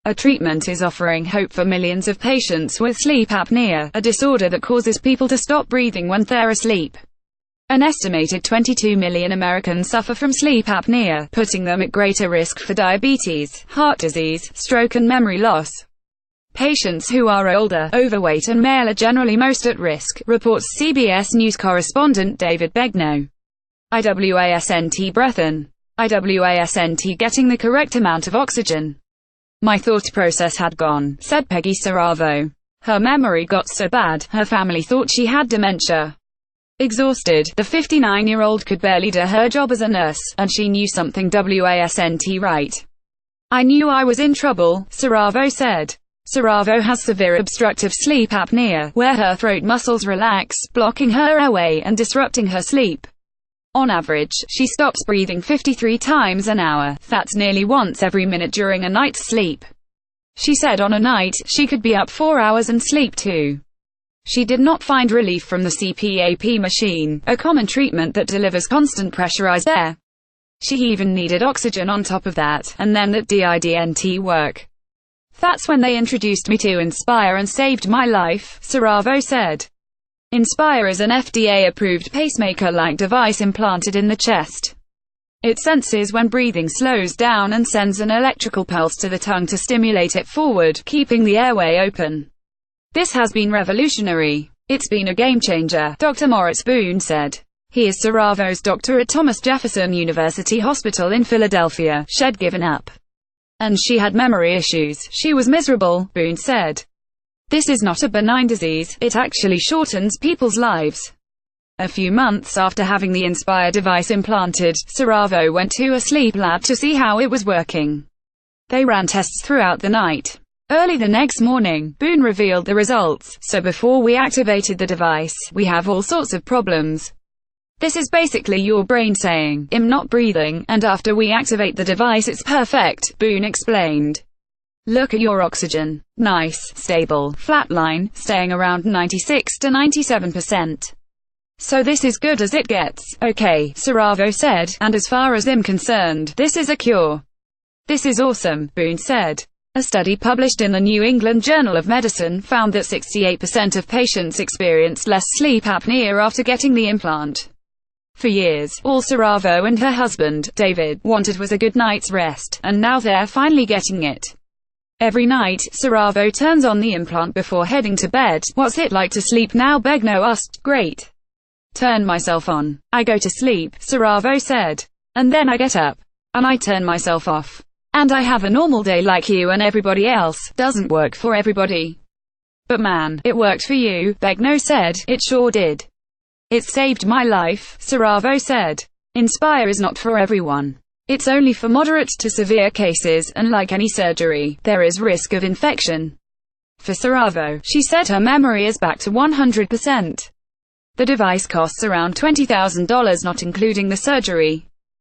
A treatment is offering hope for millions of patients with sleep apnea, a disorder that causes people to stop breathing when they're asleep. An estimated 22 million Americans suffer from sleep apnea, putting them at greater risk for diabetes, heart disease, stroke and memory loss. Patients who are older, overweight and male are generally most at risk, reports CBS News correspondent David Begnaud. IWASNT breathin'. IWASNT getting the correct amount of oxygen. My thought process had gone, said Peggy Saravo. Her memory got so bad, her family thought she had dementia. Exhausted, the 59-year-old could barely do her job as a nurse, and she knew something wasn't right. I knew I was in trouble, Saravo said. Saravo has severe obstructive sleep apnea, where her throat muscles relax, blocking her airway and disrupting her sleep. On average, she stops breathing 53 times an hour, that's nearly once every minute during a night's sleep. She said on a night, she could be up 4 hours and sleep 2. She did not find relief from the CPAP machine, a common treatment that delivers constant pressurized air. She even needed oxygen on top of that, and then that didn't work. That's when they introduced me to Inspire and saved my life, Saravo said. Inspire is an FDA-approved pacemaker-like device implanted in the chest. It senses when breathing slows down and sends an electrical pulse to the tongue to stimulate it forward, keeping the airway open. This has been revolutionary. It's been a game-changer, Dr. Moritz Boone said. He is Saravo's doctor at Thomas Jefferson University Hospital in Philadelphia. She'd given up. And she had memory issues. She was miserable, Boone said. This is not a benign disease, it actually shortens people's lives. A few months after having the Inspire device implanted, Saravo went to a sleep lab to see how it was working. They ran tests throughout the night. Early the next morning, Boone revealed the results. So before we activated the device, we have all sorts of problems. This is basically your brain saying, I'm not breathing, and after we activate the device it's perfect, Boone explained. Look at your oxygen. Nice, stable, flatline, staying around 96 to 97%. So this is good as it gets. Okay, Saravo said, and as far as I'm concerned, this is a cure. This is awesome, Boone said. A study published in the New England Journal of Medicine found that 68% of patients experienced less sleep apnea after getting the implant. For years, all Saravo and her husband, David, wanted was a good night's rest, and now they're finally getting it. Every night, Saravo turns on the implant before heading to bed. What's it like to sleep now? Begnaud asked. Great. Turn myself on. I go to sleep, Saravo said. And then I get up. And I turn myself off. And I have a normal day like you and everybody else. Doesn't work for everybody. But man, it worked for you, Begnaud said. It sure did. It saved my life, Saravo said. Inspire is not for everyone. It's only for moderate to severe cases, and like any surgery, there is risk of infection. For Saravo, she said her memory is back to 100%. The device costs around $20,000 not including the surgery.